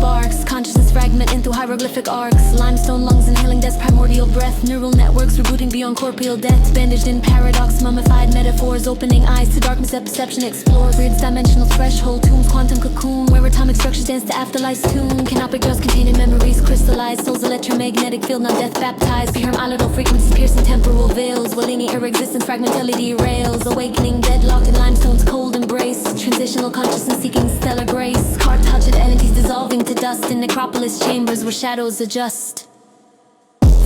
sparks. Consciousness fragment into hieroglyphic arcs. Limestone lungs inhaling death's primordial breath. Neural networks rebooting beyond corporeal death. Bandaged in paradox, mummified metaphors. Opening eyes to darkness that perception explores. Weird's dimensional threshold, tombs, quantum cocoon. Where atomic structures dance to afterlife's tune. Canopic jaws containing memories crystallized. Souls electromagnetic field, now death baptized. Pyramidal frequencies piercing temporal veils. While linear existence fragmentality rails. Awakening deadlocked in limestone's cold embrace. Transitional consciousness seeking stellar grace. Cartaged entities dissolving to dust in necropolis chambers where shadows adjust.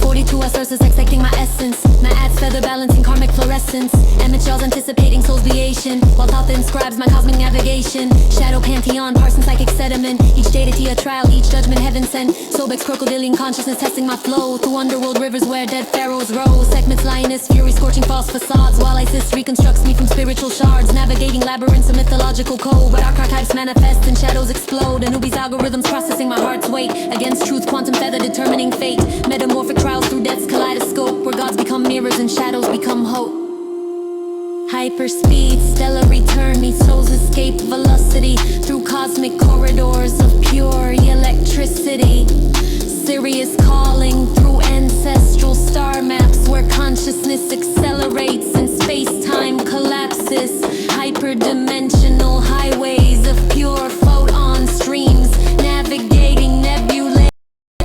42 SRs dissecting my essence. My ads feather balancing karmic fluorescence. Amateurs anticipating soul's beation. While thought inscribes my cosmic navigation. Shadow pantheon, parsing psychic sediment. Each deity a trial, each judgment heaven sent. Sobex crocodilian consciousness testing my flow. Through underworld rivers where dead pharaohs roll. Segments lioness, fury scorching false facades. While Isis reconstructs me from spiritual shards. Navigating labyrinths of mythological code. But archetypes manifest and shadows explode. Anubis algorithms processing my heart's weight. Against truth's quantum feather determining fate. Metamorphic trials through death's kaleidoscope, where gods become mirrors and shadows become hope. Hyperspeed, stellar return meets souls escape velocity through cosmic corridors of pure electricity. Sirius calling through ancestral star maps, where consciousness accelerates and space-time collapses. Hyperdimensional highways of pure photon streams, navigating nebulae,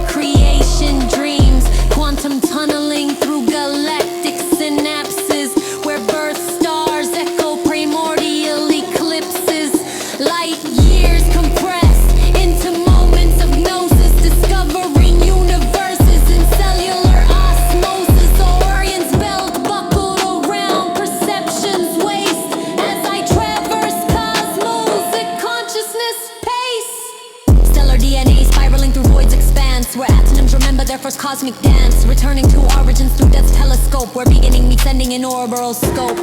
creation dreams. Quantum tunneling through galactic synapses, where birth stars echo primordial eclipses. Light years compressed into moments of gnosis, discovering universes in cellular osmosis. Orion's belt buckled around perception's waist as I traverse cosmos at consciousness pace. Stellar DNA spiraling through void's expanse, where atoms remember their first cosmic dance. Returning to origins through death's telescope, where beginning meets ending in orbital scope.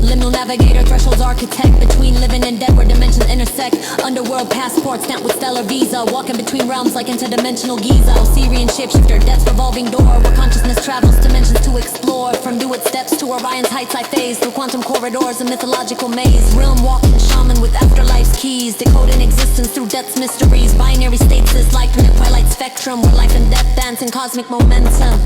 Liminal navigator, thresholds architect. Between living and dead where dimensions intersect. Underworld passport stamped with stellar visa. Walking between realms like interdimensional Giza. Syrian shapeshifter, death's revolving door, where consciousness travels dimensions to explore. From Dewitt steps to Orion's heights I phase. Through quantum corridors, a mythological maze. Realm walking shaman with afterlife's keys. Decoding existence through death's mysteries. Binary states is life in the twilight spectrum, where life and death dance in cosmic momentum.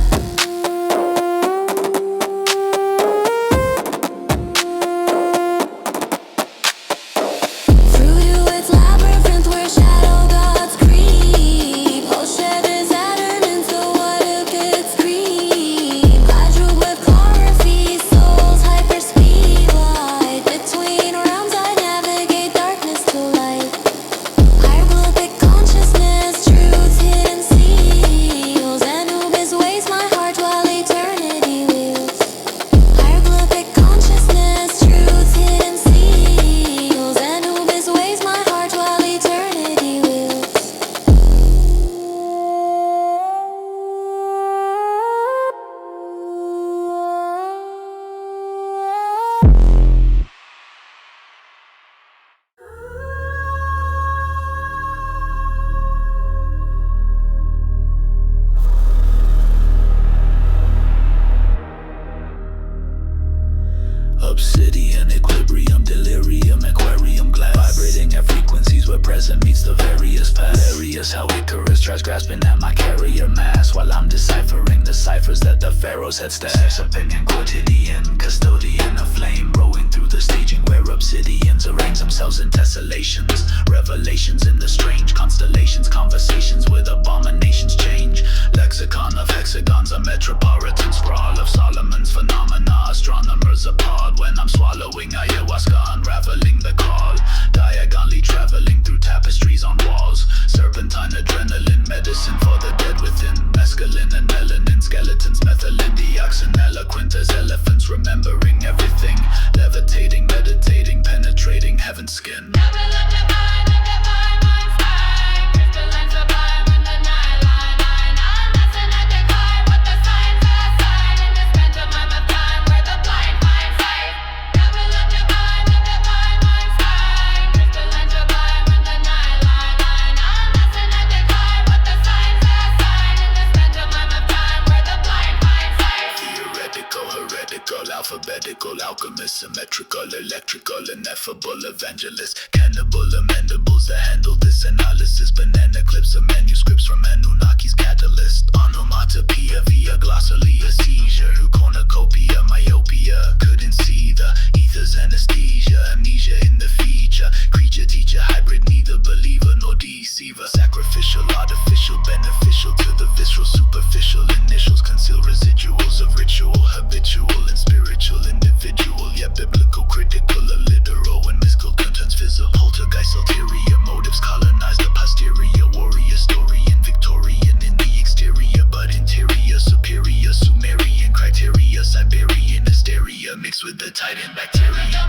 Obsidian, equilibrium, delirium, aquarium glass. Vibrating at frequencies where present meets the various past. Hilarious how Icarus tries grasping at my carrier mass, while I'm deciphering the ciphers that the pharaohs had stashed. Opinion quotidian, custodian of flame, rowing through the staging where obsidians arrange themselves in tessellations. Revelations in the strange constellations, conversations with abominations change. Lexicon of hexagons, a metropolitan sprawl of Solomon's phenomena. Astronomers applaud when I'm swallowing ayahuasca, unraveling the call. Diagonally traveling through tapestries on walls. Serpentine adrenaline, medicine for the dead within. Mescaline and melanin, skeletons, methylene, dioxin, eloquent as elephants, remembering everything. Levitating, meditating, penetrating heaven's skin. medical, alchemist, symmetrical, electrical, ineffable evangelist, cannibal amenables that handle this analysis, banana clips of manuscripts from Anunnaki's catalyst, onomatopoeia via glossolalia, seizure, cornucopia, myopia, couldn't see the ether's anesthesia, amnesia in the feature, creature, teacher, hybrid, neither believer nor deceiver, sacrificial, artificial, beneficial to the visceral, superficial, initials conceal residuals of ritual, habitual and spiritual, individual, yet biblical, critical, illiteral, and mystical contents, physical, poltergeist, ulterior motives, colonize the posterior, warrior, story, and Victorian in the exterior, but interior, superior, Sumerian criteria, Siberian hysteria, mixed with the Titan bacteria.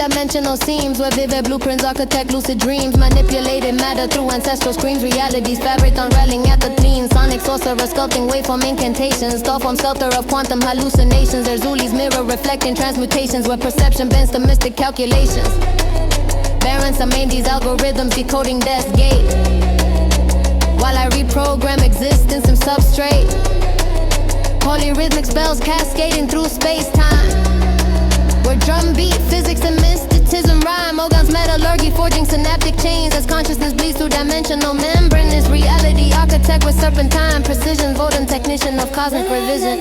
Dimensional seams where vivid blueprints architect lucid dreams, manipulated matter through ancestral screams, realities fabric unraveling at the clean, sonic sorcerer sculpting waveform incantations, thought form shelter of quantum hallucinations, there's Zuli's mirror reflecting transmutations where perception bends to mystic calculations, barren summon these algorithms decoding death's gate, while I reprogram existence in substrate, polyrhythmic spells cascading through space-time, where drum beat, physics and mysticism rhyme, Ogan's metallurgy forging synaptic chains as consciousness bleeds through dimensional membranous reality, architect with serpentine precision, Vodun technician of cosmic revision.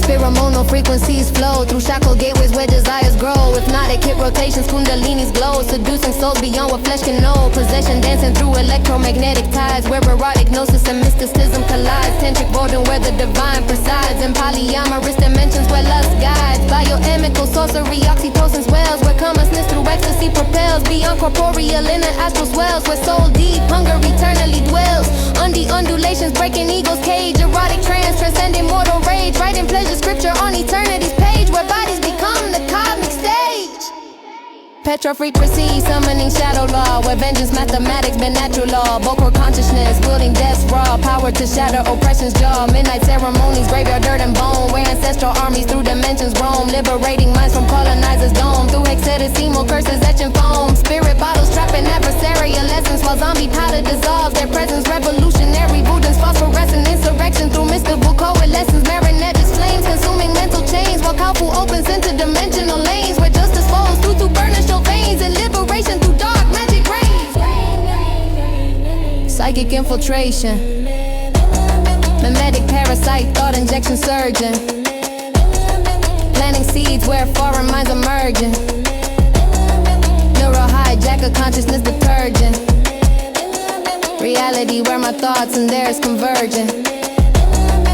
Pheromonal frequencies flow through shackle gateways where desires grow. If not Hypnotic hip rotations, kundalini's glow, seducing souls beyond what flesh can know. Possession dancing through electromagnetic ties, where erotic gnosis and mysticism collides. Tantric Vodun, where the divine presides, in polyamorous dimensions where lust guides. Biochemical sorcery, oxytocin swells, where consciousness through ecstasy propels. Beyond corporeal in the astral swells, where soul deep hunger eternally dwells. Undulations breaking ego's cage, erotic trance transcending mortal rage. Writing pleasure scripture on eternity's page, where bodies become the cosmic stage. Petra frequency, summoning shadow law, where vengeance mathematics been natural law. Vocal consciousness, wielding death's raw power to shatter oppression's jaw. Midnight ceremonies, graveyard dirt and bone, where ancestral armies through dimensions roam. Liberating minds from colonizers' dome, through hexadecimal curses etching foam. Spirit bottles trapping adversarial essence, while zombie powder dissolves their presence. Revolutionary Vodun's phosphorescent insurrection, through mystical coalescence. Marionette's flames consuming mental chains, while Kalfu opens interdimensional lanes, where justice falls through to burn veins and liberation through dark magic rays. Psychic infiltration, mimetic parasite, thought injection surgeon. Planting seeds where foreign minds emerging. Neural hijacker, consciousness detergent. Reality where my thoughts and theirs converging.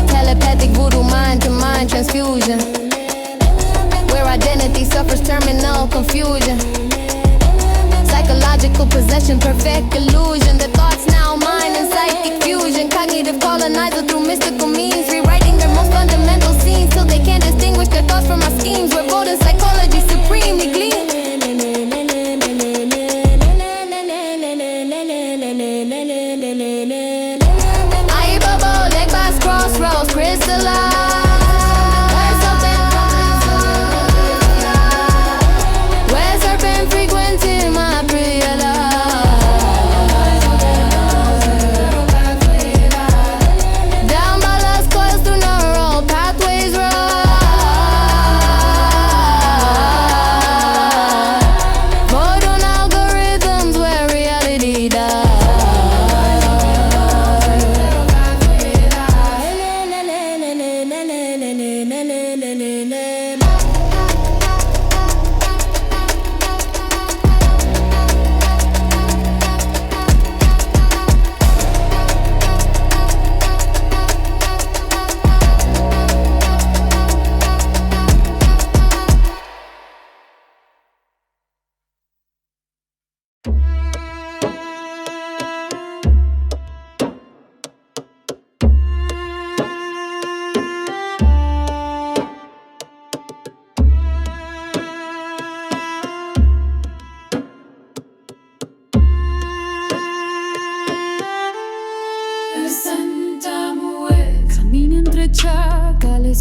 Telepathic voodoo, mind to mind transfusion, where identity suffers terminal confusion. Psychological possession, perfect illusion. The thoughts now mine in psychic fusion. Cognitive colonizer through mystical means, rewriting their most fundamental scenes till they can't distinguish their thoughts from my schemes. Where Vodun psychology supremely gleams. I bubble, leg bass, crossroads, crystallize.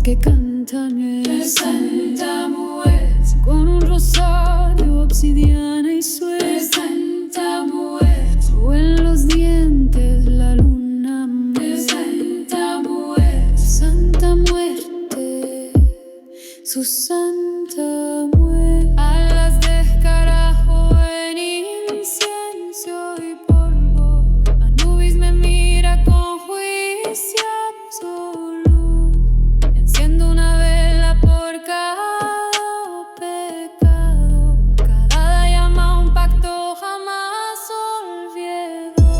Que cantan el Santa Muerte, con un rosario, obsidiana y suerte. Santa Muerte, o en los dientes la luna muerte. Santa Muerte, Santa Muerte, su Santa Muerte. Alas de carajo en incienso y polvo. Anubis me mira con juicio absoluto. Enciendo una vela por cada pecado. Cada llama un pacto jamás olvido.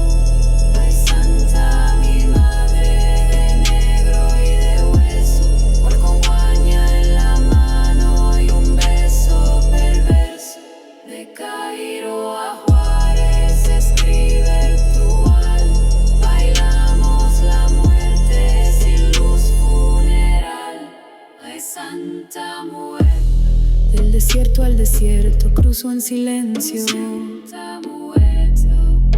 Ay, Santa, mi madre de negro y de hueso, por con guaña en la mano y un beso perverso. De Cairo a Juárez escribe ritual. Bailamos la muerte sin luz funeral. Ay, Santa Muerte. Del desierto al desierto cruzo en silencio. Santa Muerte.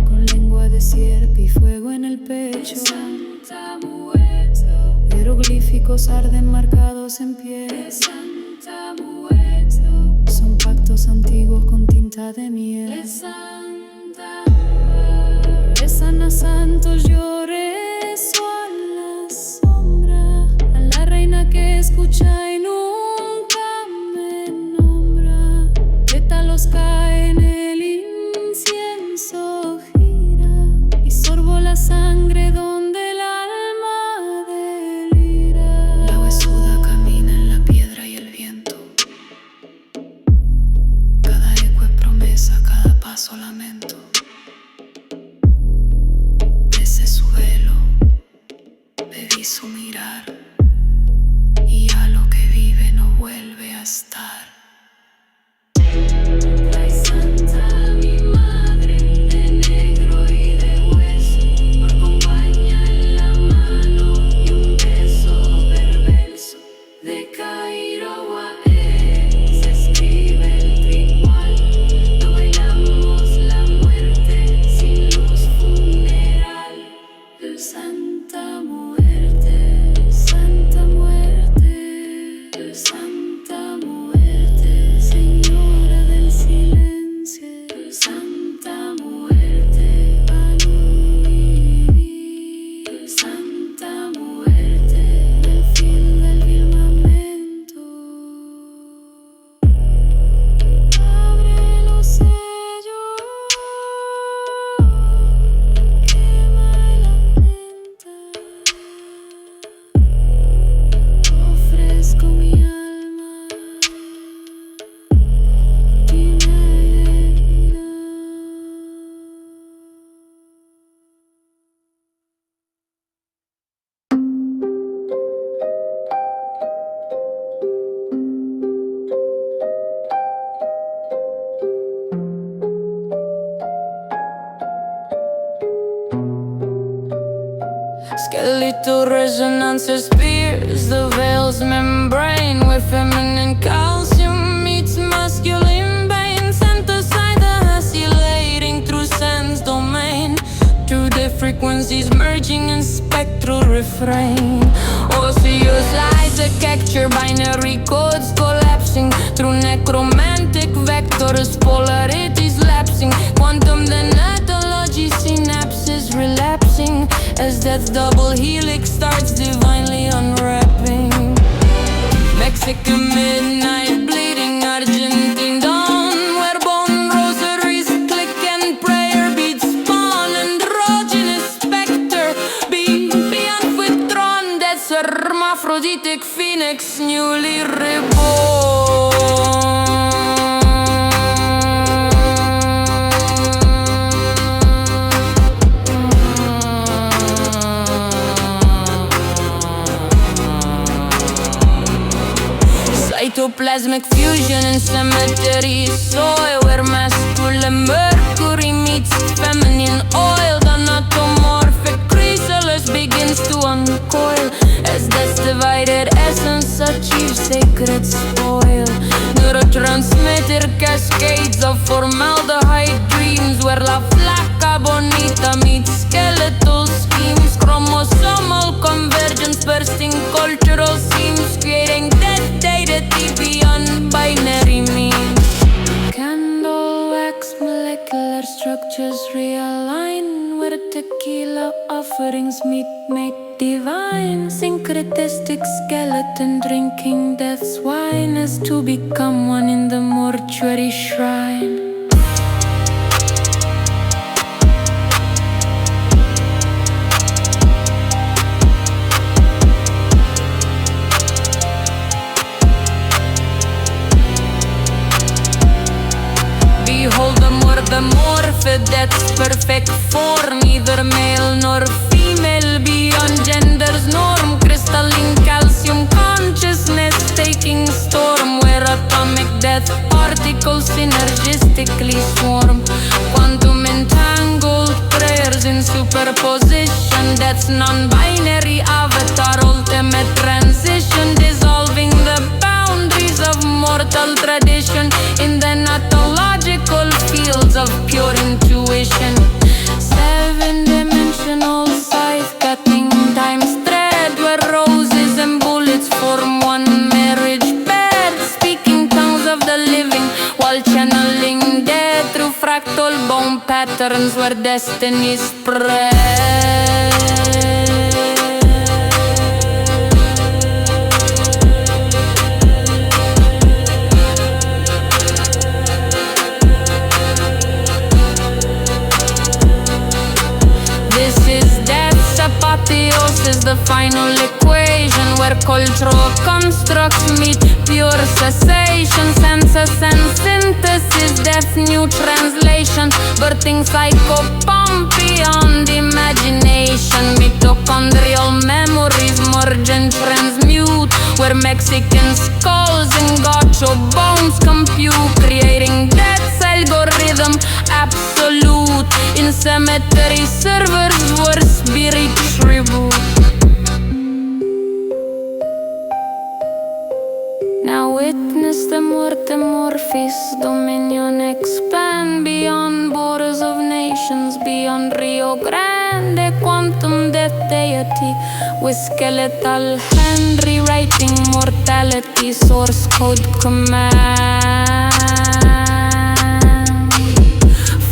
Con lengua de sierpe y fuego en el pecho. Santa Muerte. Jeroglíficos arden marcados en piel. Santa Muerte. Son pactos antiguos con tinta de miel. Santa Muerte. Rezan a santos, yo rezo a la sombra, a la reina que escucha y nunca me nombra. Pétalos caen, el incienso gira y sorbo la sangre donde el alma delira. La huesuda camina en la piedra y el viento. paso lamento. Besé su velo, bebí su mirar, y a lo que vive no vuelve a estar. Ay, Santa, mi madre, de negro y de hueso, me acompaña en la mano y un beso perverso. De Cairo a se escribe el ritual. No bailamos la muerte sin luz funeral. Santa muerte, Santa muerte, Santa muerte, Señora del silencio. Santa muerte, Santa muerte, del fin del firmamento. Abre los sellos, quema la menta. Ofrezco mi alma, divina. Skeletal resonance spears the veil's membrane, where feminine calcium meets masculine veins. Synthesize the oscillating through sense domain, through the frequencies merging in spectral refrain. Osseous architecture, binary codes collapsing through necromantic vectors, polarities lapsing, quantum denatology synapses relapsing as death's double helix starts divinely unwrapping. Mexican midnight bleeding, Argentine dawn, where bone rosaries click and prayer beats spawn. Androgynous specter, be beyond withdrawn. That's hermaphroditic phoenix newly reborn. Cytoplasmic fusion in cemetery soil, where masculine mercury meets feminine oil. The anatomorphic chrysalis begins to uncoil as this divided essence achieves sacred spoil. Neurotransmitter cascades of formaldehyde dreams, where la flaca bonita meets skeletal schemes. Chromosomal convergence bursting cultural seams, creating dead deity beyond binary means. Candle wax molecular structures realign, where tequila offerings meet mate divine. Syncretistic skeleton drinking death's wine, as to become one in the mortuary shrine. Behold the morphe, that's perfect form, neither male nor female, beyond gender's norm. Crystalline calcium consciousness taking storm, where atomic death particles synergistically swarm. Quantum entangled prayers in superposition, that's non-binary avatar ultimate transition, dissolving the boundaries of mortal tradition in the natological fields of pure intuition. Seven-dimensional scythe cutting time's thread, where roses and bullets form one marriage bed, speaking tongues of the living while channeling dead through fractal bone patterns, where destiny spread. This is death's apotheosis, the final equation. equation where cultural constructs meet pure cessation. Sense and synthesis, death, new translation, birthing psychopomp beyond imagination. Mitochondrial memories merge and transmute, where Mexican skulls and gaucho bones compute, creating death's algorithm absolute. In cemetery servers were spirit tribute. Now witness the Muerte Morphis dominion expand beyond borders of nations, beyond Rio Grande, quantum death deity with skeletal hand rewriting mortality, source code command.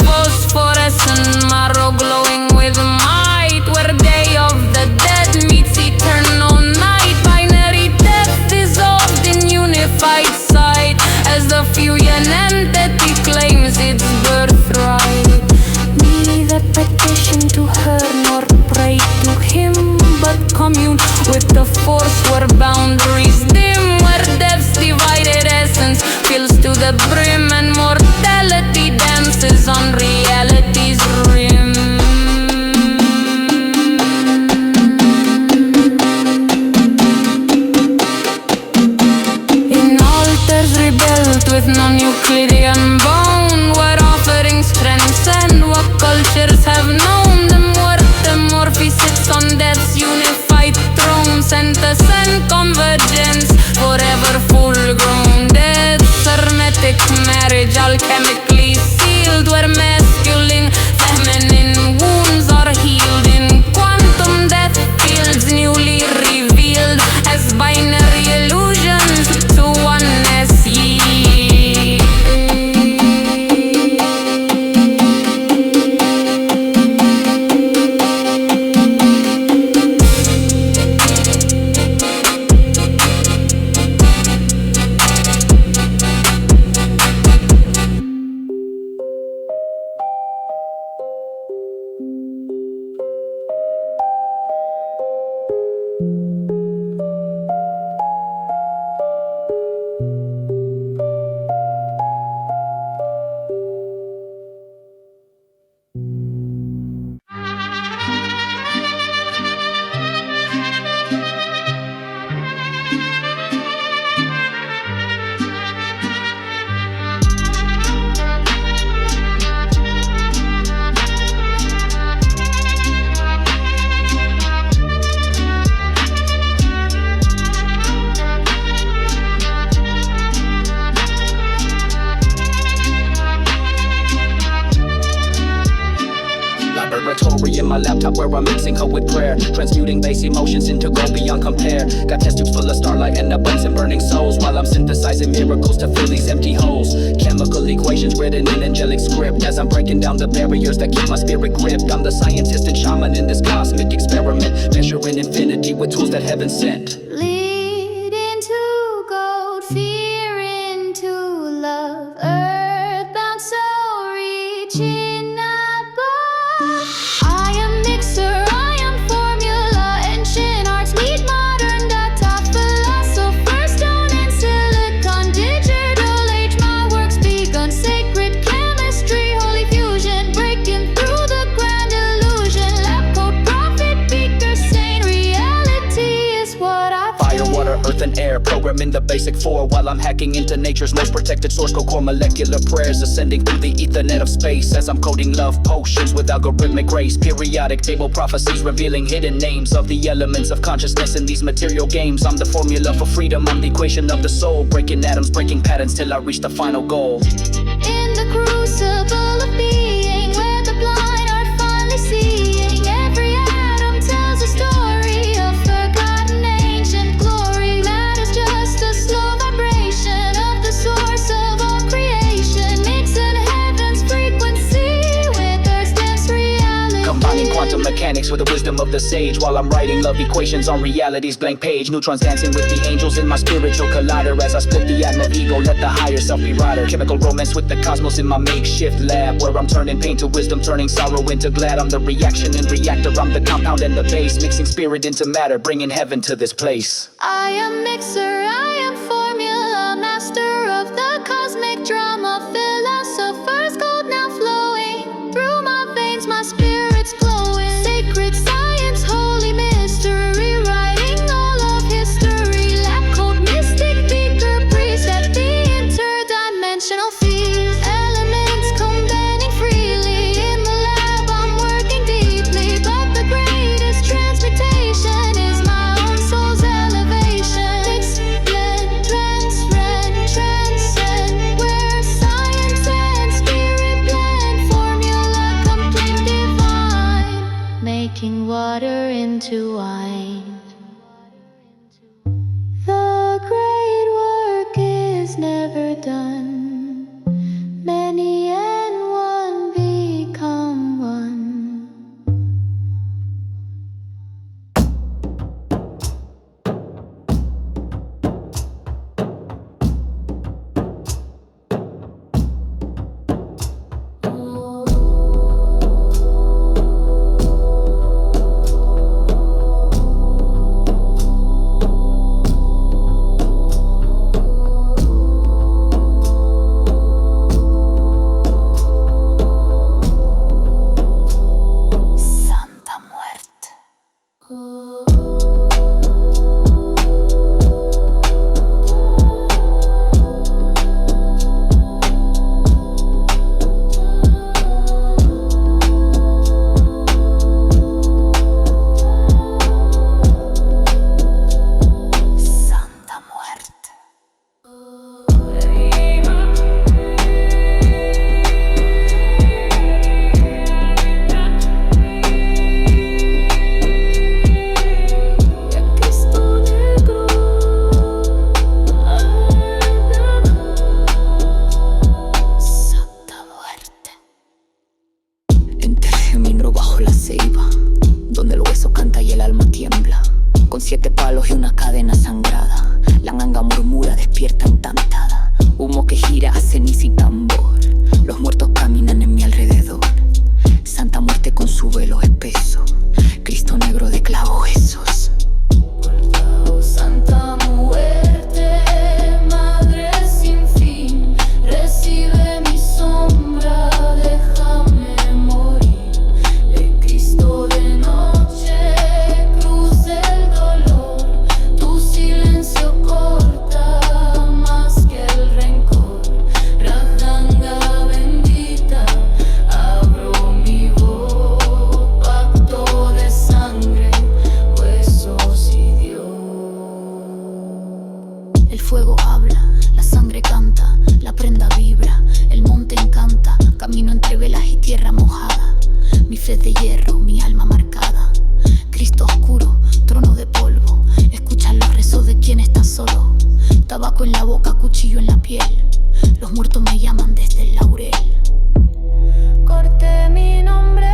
Phosphorescent marrow glowing with might, where day of the dead meets eternal night. Binary death dissolved in unified sight as the fusion entity claims its birthright. Neither petition to her nor pray to him, but commune with the force where boundaries dim, where death's divided essence fills to the brim, and mortality dances on reality's rim. In altars rebuilt with non-Euclidean bone, where offerings transcend what cultures have known. The Muerte Morphe sits on death's unified throne, synthesis and convergence, forever full-grown. Death's hermetic marriage, alchemically sealed, where masculine, feminine wounds are healed. In quantum death fields newly revealed as binary illusions to oneness yield. In my laptop where I'm mixing code with prayer, transmuting base emotions into go beyond compare. Got test tubes full of starlight and a bunch of burning souls, while I'm synthesizing miracles to fill these empty holes. Chemical equations written in angelic script, as I'm breaking down the barriers that keep my spirit gripped. I'm the scientist and shaman in this cosmic experiment, measuring infinity with tools that heaven sent. Lead into gold, fear into love, earthbound soul reaching above. I am mixer, I am formula, ancient arts meet modern data, philosopher's stone and silicon, digital age, my work's begun, sacred chemistry, holy fusion, breaking through the grand illusion, lab coat, prophet, beaker, sane, reality is what I Fire, water, earth, and air, programming the basic four, while I'm hacking into nature's most protected source code. Core molecular prayers ascending through the ethernet of space, as I'm coding love potions with algorithmic grace. Periodic table prophecies revealing hidden names of the elements of consciousness in these material games. I'm the formula for freedom, I'm the equation of the soul, breaking atoms, breaking patterns till I reach the final goal. in the crucible of being, where the blind are finally seeing. Every atom tells a story of forgotten ancient glory. Matter's just a slow vibration of the source of all creation, mixing heaven's frequency with earth's dense reality. Combining quantum quantum mechanics with the wisdom of the sage. While I'm writing love equations on reality's blank page. Neutrons dancing with the angels in my spiritual collider. As I split the atom of ego, let the higher self be rider. Chemical romance with the cosmos in my makeshift lab, where I'm turning pain to wisdom, turning sorrow into glad. I'm the reaction and reactor, I'm the compound and the base, mixing spirit into matter, bringing heaven to this place. I am mixer, I am formula, master of the cosmic drama, philosopher's gold now flowing through my veins, my spirit's glowing. Sacred science, holy mystery, writing all of history. Lab coat, mystic beaker, preset the interdimensional feeds. Elements combining freely in the lab, I'm working deeply, but the greatest transmutation is my own soul's elevation. Mix, blend, transcend, where science and spirit blend, formula complete divine, making water into wine. The great work is never done. Many and one become one. Santa Muerte. Santa Muerte. Santa Muerte. Enterré mi negro bajo la ceiba, donde el hueso canta y el alma tiembla. Con 7 palos y una cadena sangrada, la ganga murmura despierta encantada. Humo que gira a ceniza y tambor, los muertos caminan en mi alrededor. Santa Muerte con su velo espeso, Cristo negro de clavos huesos. Santa Muerte, madre sin fin, recibe mi sombra, déjame morir. De Cristo de noche, cruz del dolor, tu silencio corta más que el rencor. Rajanga bendita, abro mi voz, pacto de sangre, huesos y Dios. El fuego habla, la sangre canta, la prenda vibra, el monte encanta. Camino entre velas y tierra mojada, mi fe de hierro, mi alma marcada. Cristo oscuro, trono de polvo, escuchan los rezos de quien está solo. Tabaco en la boca, cuchillo en la piel, los muertos me llaman desde el laurel. Corté mi nombre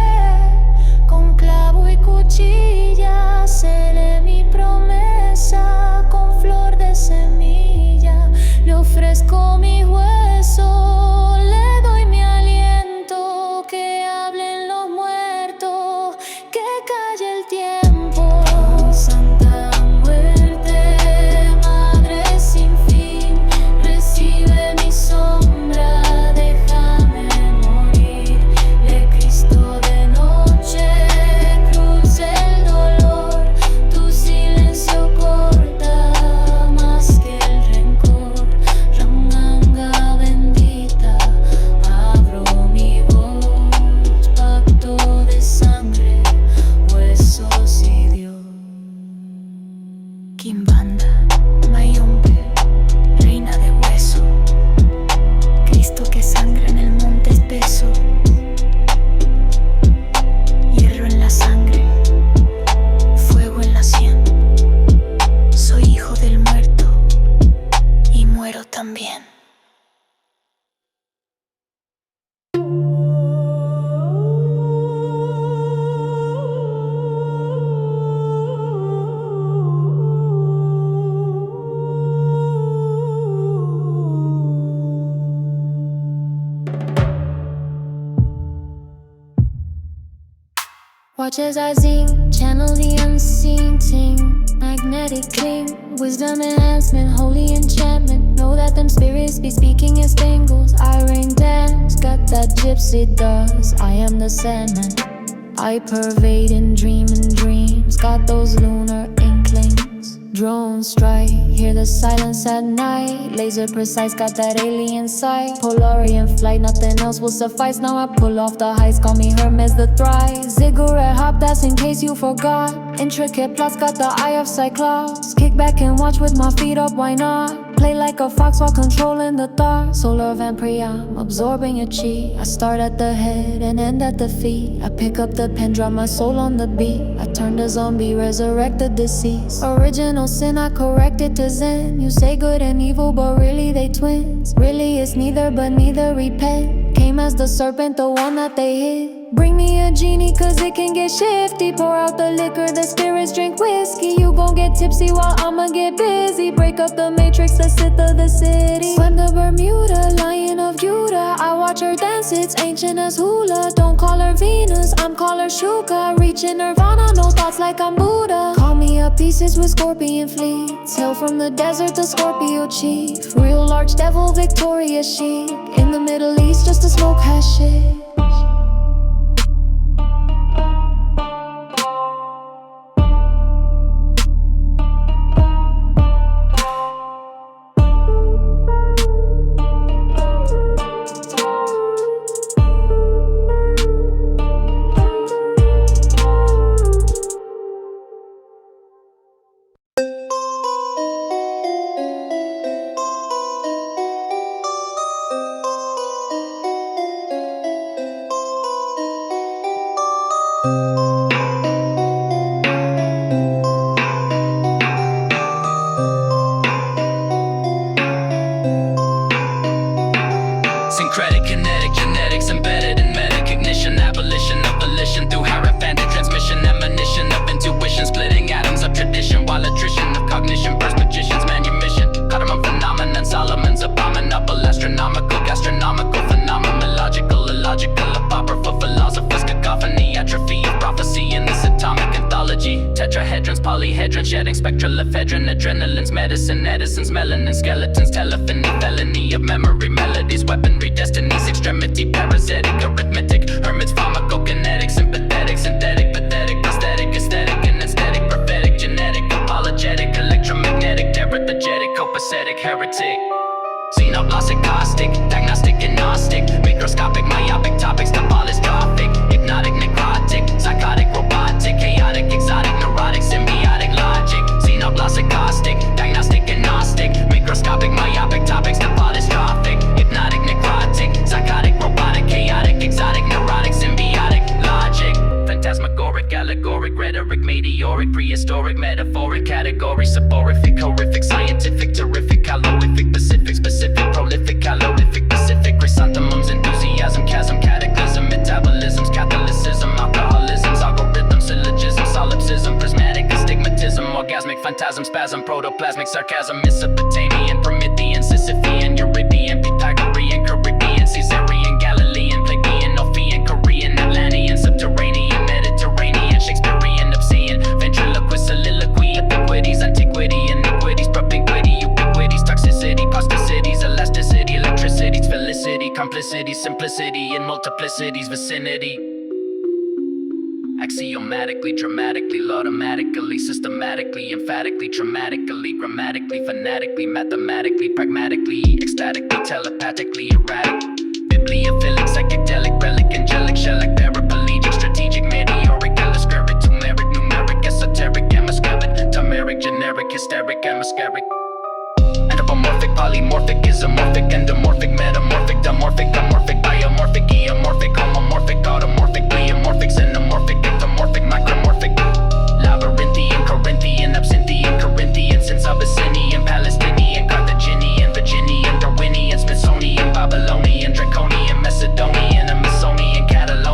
con clavo y cuchilla, selé mi promesa con flor de semilla. Le ofrezco mi hueso, le doy mi aliento, que hablen los muertos, que calle el tiempo. Santa Muerte, madre sin fin, recibe mi sombra, déjame Watch as I zing, channel the unseen ting. Magnetic cling, wisdom enhancement, holy enchantment. Know that them spirits be speaking in spangles. I ring dance, got that gypsy dust. I am the Sandman, I pervade in dreaming dreams. Got those lunar inklings. Drones strike, hear the silence at night. Laser precise, got that alien sight. Polarian flight, nothing else will suffice. Now I pull off the heights, call me Hermes the thrice. Ziggurat hop, that's in case you forgot. Intricate plots, got the eye of Cyclops. Kick back and watch with my feet up, why not? Play like a fox while controlling the thought. Solar vampire, I'm absorbing your chi. I start at the head and end at the feet. I pick up the pen, drop my soul on the beat. I turn to zombie, resurrect the deceased. Original sin, I correct it to zen. You say good and evil, but really they twins. Really it's neither, but neither repent. Came as the serpent, the one that they hid. Bring me a genie, cause it can get shifty. Pour out the liquor, the spirits drink whiskey. You gon' get tipsy while I'ma get busy. Break up the matrix, the Sith of the city. Swim the Bermuda, Lion of Judah. I watch her dance, it's ancient as hula. Don't call her Venus, I'm call her Shuka. Reaching Nirvana, no thoughts like I'm Buddha. Call me up pieces with scorpion fleets. Hail from the desert, the Scorpio chief. Real archdevil, victorious chic. In the Middle East, just to smoke hash shit. Syncretic, kinetic, genetics embedded in metacognition. Abolition of volition through hierophantic transmission. Emanition of intuition, splitting atoms of tradition. While attrition of cognition bursts magician's manumission. Cardamom phenomenon, Solomon's abominable. Astronomical, gastronomical phenomenon. Illogical, illogical, apocryphal philosophers. Cacophony, atrophy of prophecy in this atomic anthology. Tetrahedrons, polyhedrons, shedding spectral ephedrine. Adrenaline's medicine, Edison's melanin. Skeletons, telephony, felony of memory. Melodies, weaponry, destinies, extremity. Parasitic, arithmetic. Hermes, pharmacokinetic. Sympathetic, synthetic, pathetic. Prosthetic, aesthetic, and aesthetic. Prophetic, genetic, apologetic. Electromagnetic, therapeutic, copacetic, heretic. Xenoblastic, caustic, diagnostic, and gnostic. Microscopic, myopic topics, topolystrophic. Hypnotic, necrotic, psychotic, robotic. Chaotic, exotic, neurotic, symbiotic, logic. Xenoblastic, caustic, diagnostic, and gnostic. Microscopic, myopic topics, topolystrophic. Hypnotic, necrotic, psychotic, robotic. Chaotic, exotic, neurotic, symbiotic, logic. Phantasmagoric, allegoric, rhetoric, meteoric, prehistoric, metaphoric, category, soporific, horrific, scientific, terrific, calorific, pacific, specific, prolific, calorific, pacific, chrysanthemums, enthusiasm, chasm, cataclysm, metabolisms, Catholicism, alcoholisms, algorithms, syllogism, solipsism, prismatic, astigmatism, orgasmic, phantasm, spasm, protoplasmic, sarcasm, Mesopotamian, Promethean, Sisyphean, Euripian, Pythagorean, Caribbean, Caesarean, Galilean, Plebeian, Ophian, Korean, Atlantean, subterranean, Mediterranean, Shakespearean, obscene, ventriloquist, soliloquy, equities, antiquity, iniquities, propinquity, ubiquities, toxicity, posticities, elasticity, electricities, felicity, complicity, simplicity, in multiplicities, vicinity. Axiomatically, dramatically, automatically, systematically, emphatically, dramatically, grammatically, phonetically, mathematically, pragmatically, ecstatically, telepathically, erratic. Bibliophilic, psychedelic, relic, angelic, shellac, paraplegic, strategic, meteoric, telespheric, tumeric, numeric, esoteric, atmospheric, tameric, generic, hysteric, atmospheric. Anthropomorphic, polymorphic, isomorphic, endomorphic, metamorphic, dimorphic, amorphic, biomorphic, geomorphic, homomorphic, automorphic, pleomorphic, xenomorphic, ectomorphic, micromorphic. Labyrinthian, Corinthian, Absinthian, Corinthian, since Abyssinian, Palestinian, Carthaginian, Virginian, Darwinian, Smithsonian, Babylonian, Draconian, Macedonian, Amazonian, Catalonian.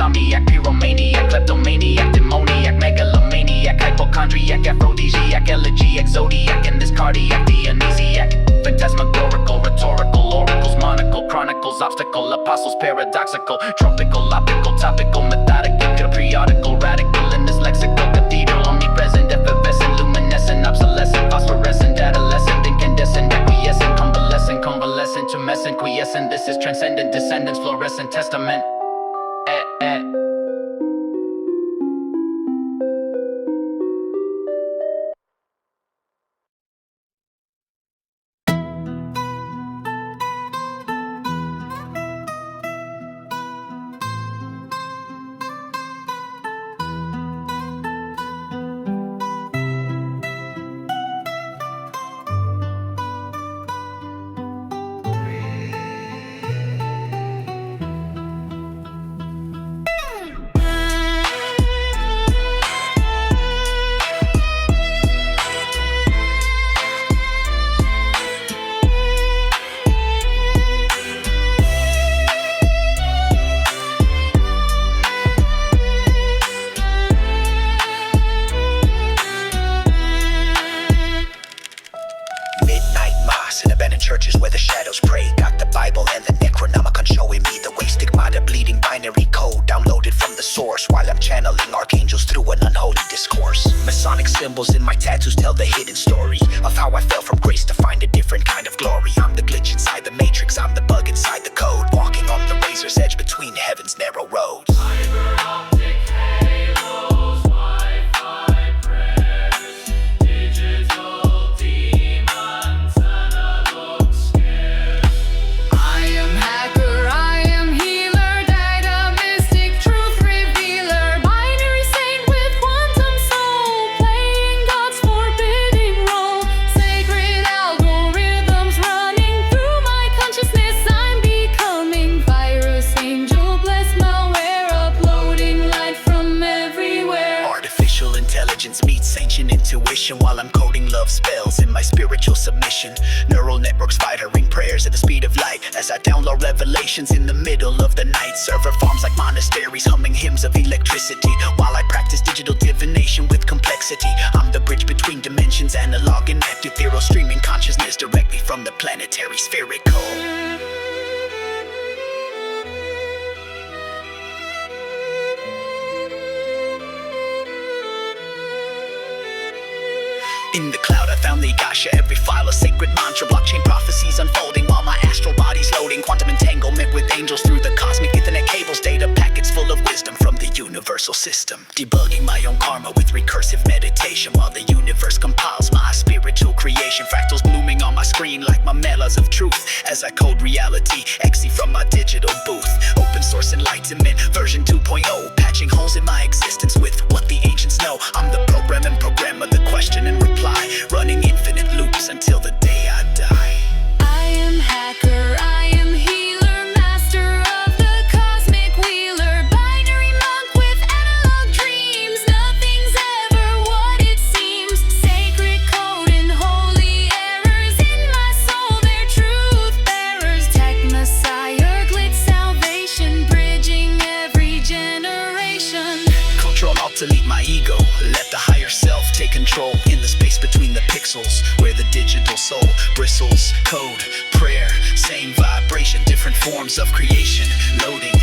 insomniac, pyromaniac, kleptomaniac, demoniac, megalomaniac, hypochondriac, aphrodisiac, elegiac, zodiac, and this cardiac, dionysiac, phantasmagorical, rhetorical, oracles, monocle, chronicles, obstacle, apostles, paradoxical, tropical, optical, topical, methodical, periodical, radical, in this lexical, cathedral, omnipresent, effervescent, luminescent, obsolescent, phosphorescent, adolescent, incandescent, acquiescent, convalescent, convalescent, tumescent, quiescent. This is transcendent, descendants, fluorescent, testament. Churches where the shadows pray. Got the Bible and the Necronomicon showing me the way. Stigmata bleeding binary code downloaded from the source, while I'm channeling archangels through an unholy discourse. Masonic symbols in my tattoos tell the hidden story of how I fell from grace to find a different kind of glory. I'm the glitch inside the matrix, I'm the bug inside the code, walking on the razor's edge between heaven's narrow roads. While I'm coding love spells in my spiritual submission, neural networks firing prayers at the speed of light as I download revelations in the middle of the night. Server farms like monasteries humming hymns of electricity while I practice digital divination with complexity. I'm the bridge between dimensions, analog and active, ethereal, streaming consciousness directly from the planetary spherical. In the cloud I found the Asha, every file a sacred mantra, blockchain prophecies unfolding while my astral body's loading. Quantum entanglement with angels through the cosmic Ethernet cables, data packets full of wisdom from the universal system. Debugging my own karma with recursive meditation while the universe compiles my spiritual creation. Fractals blooming on my screen like memelas of truth as I code reality, exe from my digital booth. Open source enlightenment version 2.0, patching holes in my existence with what the ancients know. I'm the program and programmer, the question and reply, running infinite loops until the day I die. I am hacker, I am healer, master of the cosmic wheeler, binary monk with analog dreams. Nothing's ever what it seems. Sacred code and holy errors in my soul, they're truth bearers. Tech messiah, glitch salvation, bridging every generation. Control alt delete my ego, let the higher self take control in the space between the pixels where the digital soul bristles. Code, prayer, same vibration, different forms of creation. Loading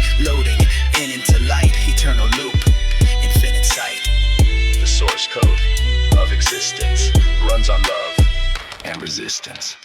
in into light, eternal loop, infinite sight. The source code of existence runs on love and resistance.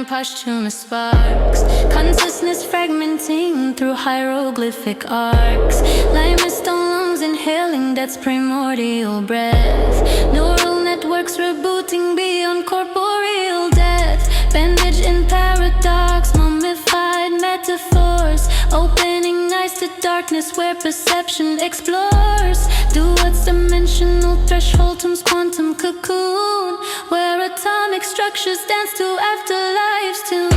posthumous sparks. Consciousness fragmenting through hieroglyphic arcs. Limestone lungs inhaling death's primordial breath. Neural networks rebooting beyond corporeal death. Bandaged in paradox, mummified metaphors. Opening eyes to darkness where perception explores. Duets dimensional threshold turns quantum cocoon, where atomic structures dance to afterlife's tune.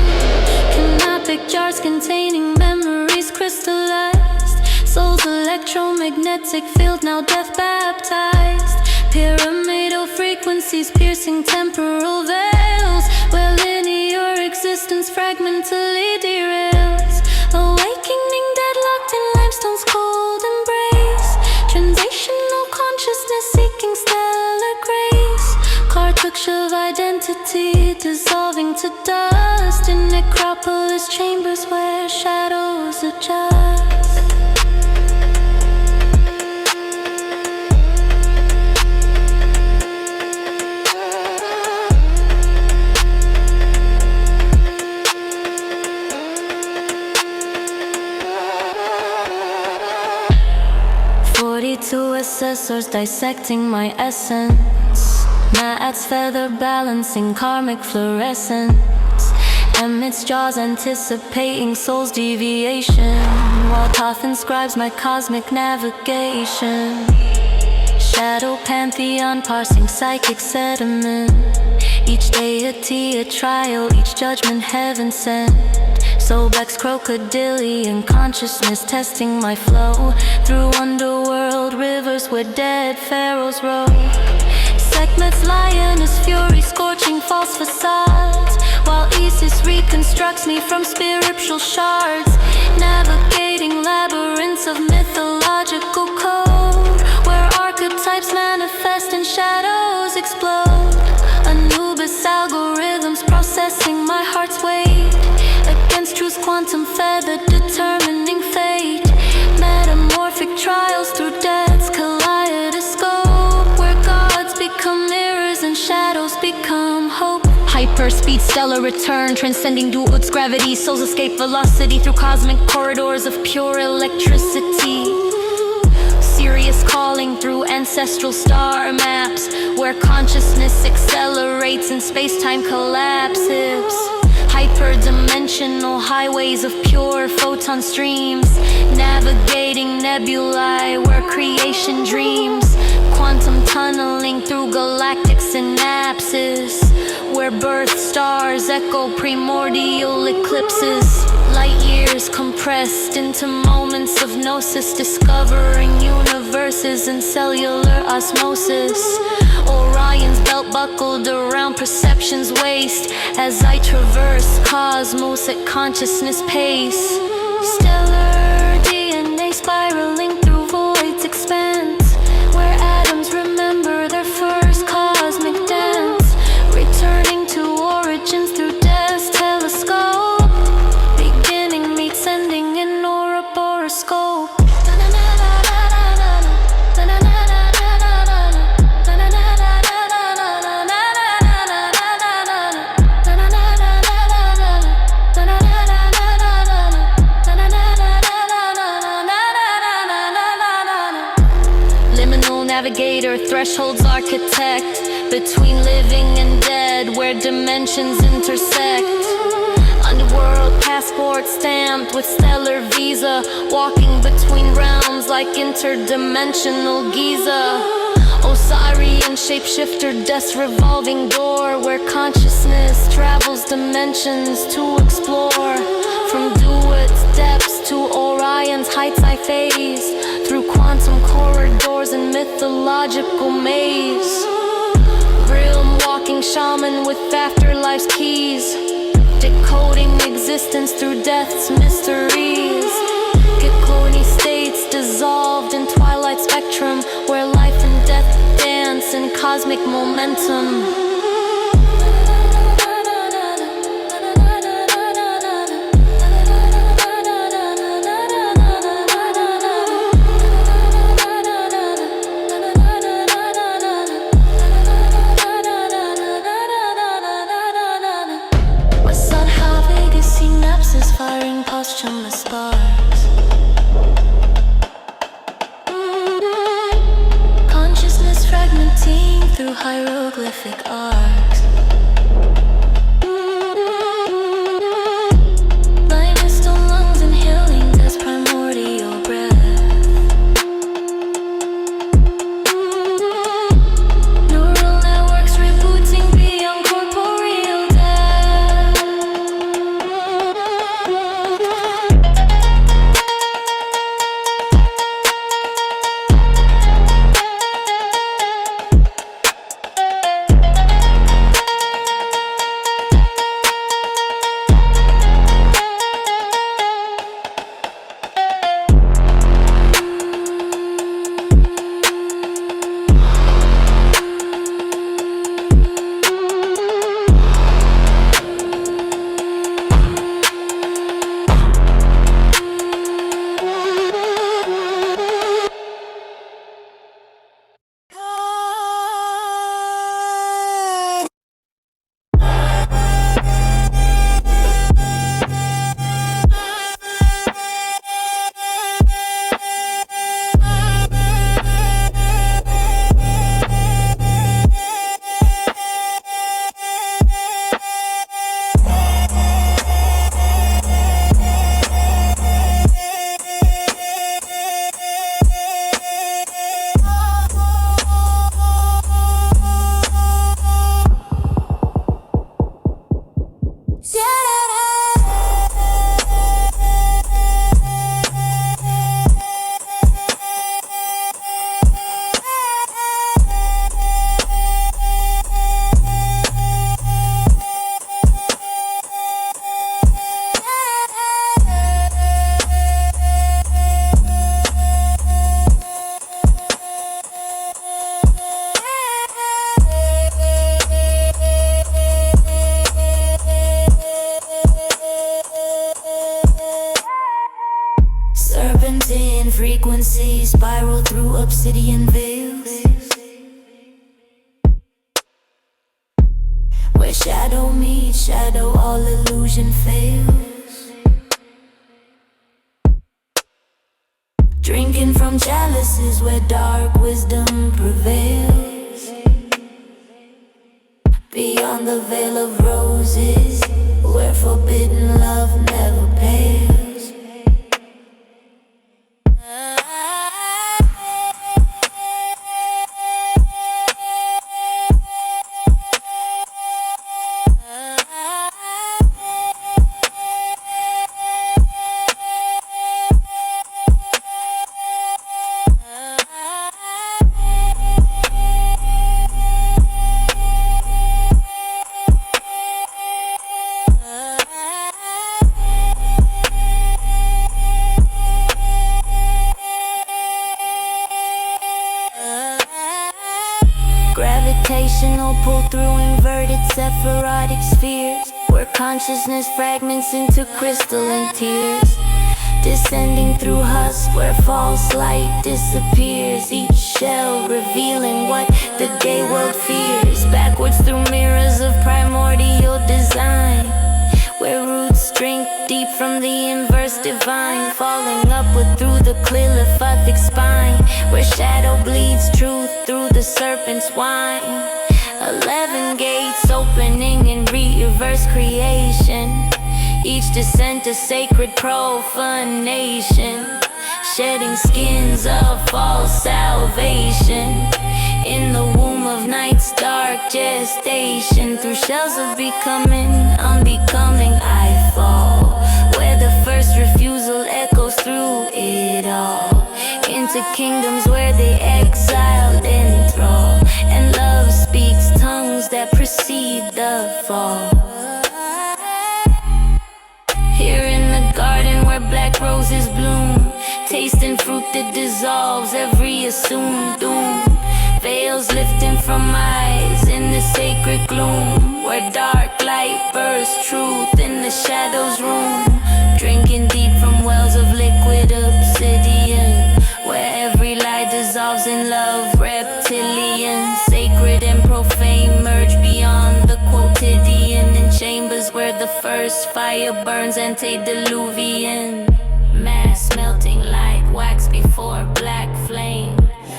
Canopic jars containing memories crystallized. Soul's electromagnetic field now death baptized. Pyramidal frequencies piercing temporal veils, where linear existence fragmentally derails. Awakening deadlocked in limestone's cold embrace. Transitional consciousness seeking stellar grace. Cartouche of identity dissolving to dust in necropolis chambers where shadows adjust. 42 assessors dissecting my essence. Gnats feather balancing karmic fluorescence. Amidst jaws anticipating soul's deviation, while Coffin scribes my cosmic navigation. Shadow pantheon parsing psychic sediment. Each deity a trial, each judgment heaven sent. Sobek's crocodilian consciousness testing my flow through underworld rivers where dead pharaohs roll. Sekhmet's lioness fury scorching false facades, while Isis reconstructs me from spiritual shards. Navigating labyrinths of mythological code, where archetypes manifest and shadows explode. Anubis algorithms processing my heart's weight against truth's quantum feather determining fate. Metamorphic trials through death's kaleidoscope, where gods become mirrors and shadows become hope. Hyperspeed stellar return, transcending Du'ut's gravity. Souls escape velocity through cosmic corridors of pure electricity. Sirius calling through ancestral star maps, where consciousness accelerates and space-time collapses. Hyperdimensional highways of pure photon streams, navigating nebulae where creation dreams. Quantum tunneling through galactic synapses, where birth stars echo primordial eclipses. Light years compressed into moments of gnosis, discovering universes in cellular osmosis. Orion's belt buckled around perception's waist as I traverse cosmos at consciousness pace. Stellar DNA spiraling through void's expanse, where atoms remember their first cosmic dance. Returning to origins through death's telescope, beginning meets ending in Ouroboroscope. Navigator, thresholds architect, between living and dead, where dimensions intersect. Underworld passport stamped with stellar visa, walking between realms like interdimensional Giza. Osirian shapeshifter, death's revolving door, where consciousness travels dimensions to explore. From Duet's depths to Orion's heights I phase, through quantum corridors and mythological maze. Realm walking shaman with afterlife's keys, decoding existence through death's mysteries. Gikoni states dissolved in twilight spectrum, where life and death dance in cosmic momentum. Sun firing posthumous sparks. Consciousness fragmenting through hieroglyphic arcs. Limestone lungs inhaling as primordial breath. Neural networks rebooting beyond corporeal death. Serpentine frequencies spiral through obsidian veils, where shadow meets shadow, all illusion fails. Drinking from chalices where dark wisdom prevails. Beyond the veil of roses, where forbidden love never pales. Gravitational pull through inverted sephirotic spheres, where consciousness fragments into crystalline tears. Descending through husk where false light disappears, each shell revealing what the gay world fears. Backwards through mirrors of primordial design, where roots drink deep from the inverse divine, falling upward through the clilophytic spine, where shadow bleeds truth through the serpent's wine. 11 gates opening in reverse creation, each descent a sacred profanation, shedding skins of false salvation. In the womb of night's dark gestation, through shells of becoming, unbecoming I fall, where the first refusal echoes through it all, into kingdoms where the exiled enthrall, and love speaks tongues that precede the fall. Here in the garden where black roses bloom, tasting fruit that dissolves every assumed doom. Veils lifting from eyes in the sacred gloom, where dark light bursts truth in the shadows room. Drinking deep from wells of liquid obsidian, where every lie dissolves in love reptilian. Sacred and profane merge beyond the quotidian, in chambers where the first ghost fire burns antediluvian. Mass melting like wax before black flame,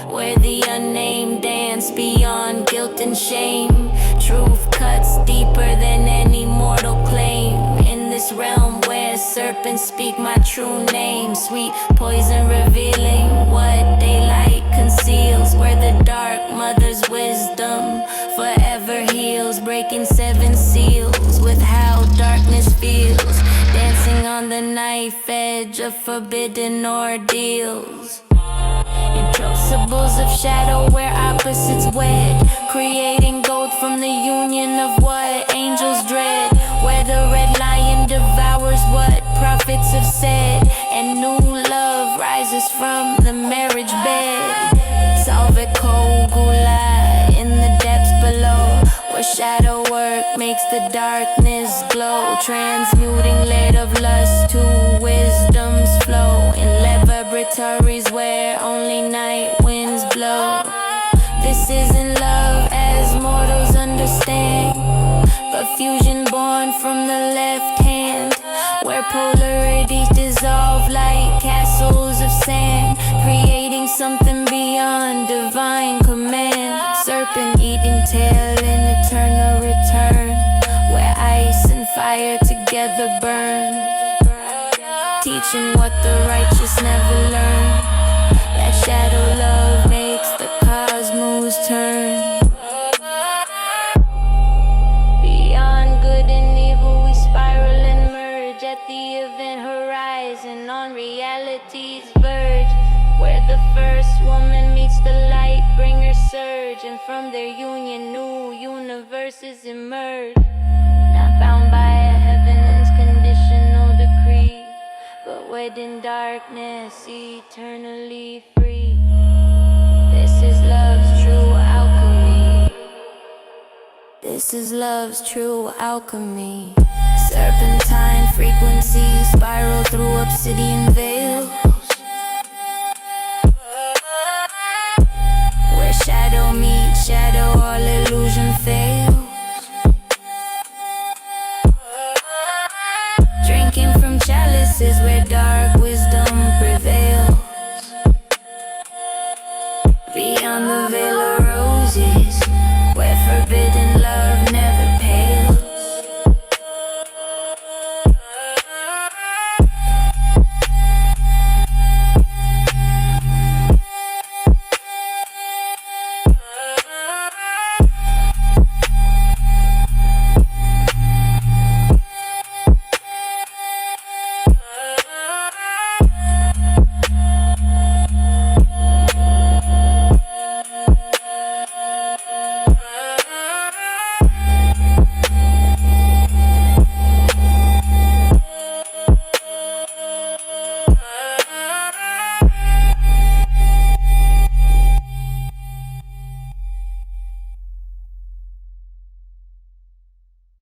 where the unnamed dance beyond guilt and shame. Truth cuts deeper than any mortal claim. In this realm where serpents speak my true name, sweet poison revealing what daylight conceals, where the dark mother's wisdom forever heals, breaking 7 seals with how darkness feels, dancing on the knife edge of forbidden ordeals. In crucibles of shadow where opposites wed, creating gold from the union of what angels dread, where the red lion devours what prophets have said, and new love rises from the marriage bed. Salve Kogula in the depths below, where shadow work makes the darkness glow, transmuting light of lust to wisdom's flow, in laboratories where only night winds blow. This isn't love as mortals understand, but fusion born from the left hand, where polarities dissolve like castles of sand, creating something beyond divine command. Serpent eating tail in eternal return, where ice and fire together burn, teaching what the righteous never learn. That shadow love makes the cosmos turn. Beyond good and evil we spiral and merge at the event horizon on reality's verge, where the first woman meets the light bringer surge, and from their union new universes emerge, not bound by a heaven's conditional decree, but wed in darkness eternally free. This is love's true alchemy. This is love's true alchemy. Serpent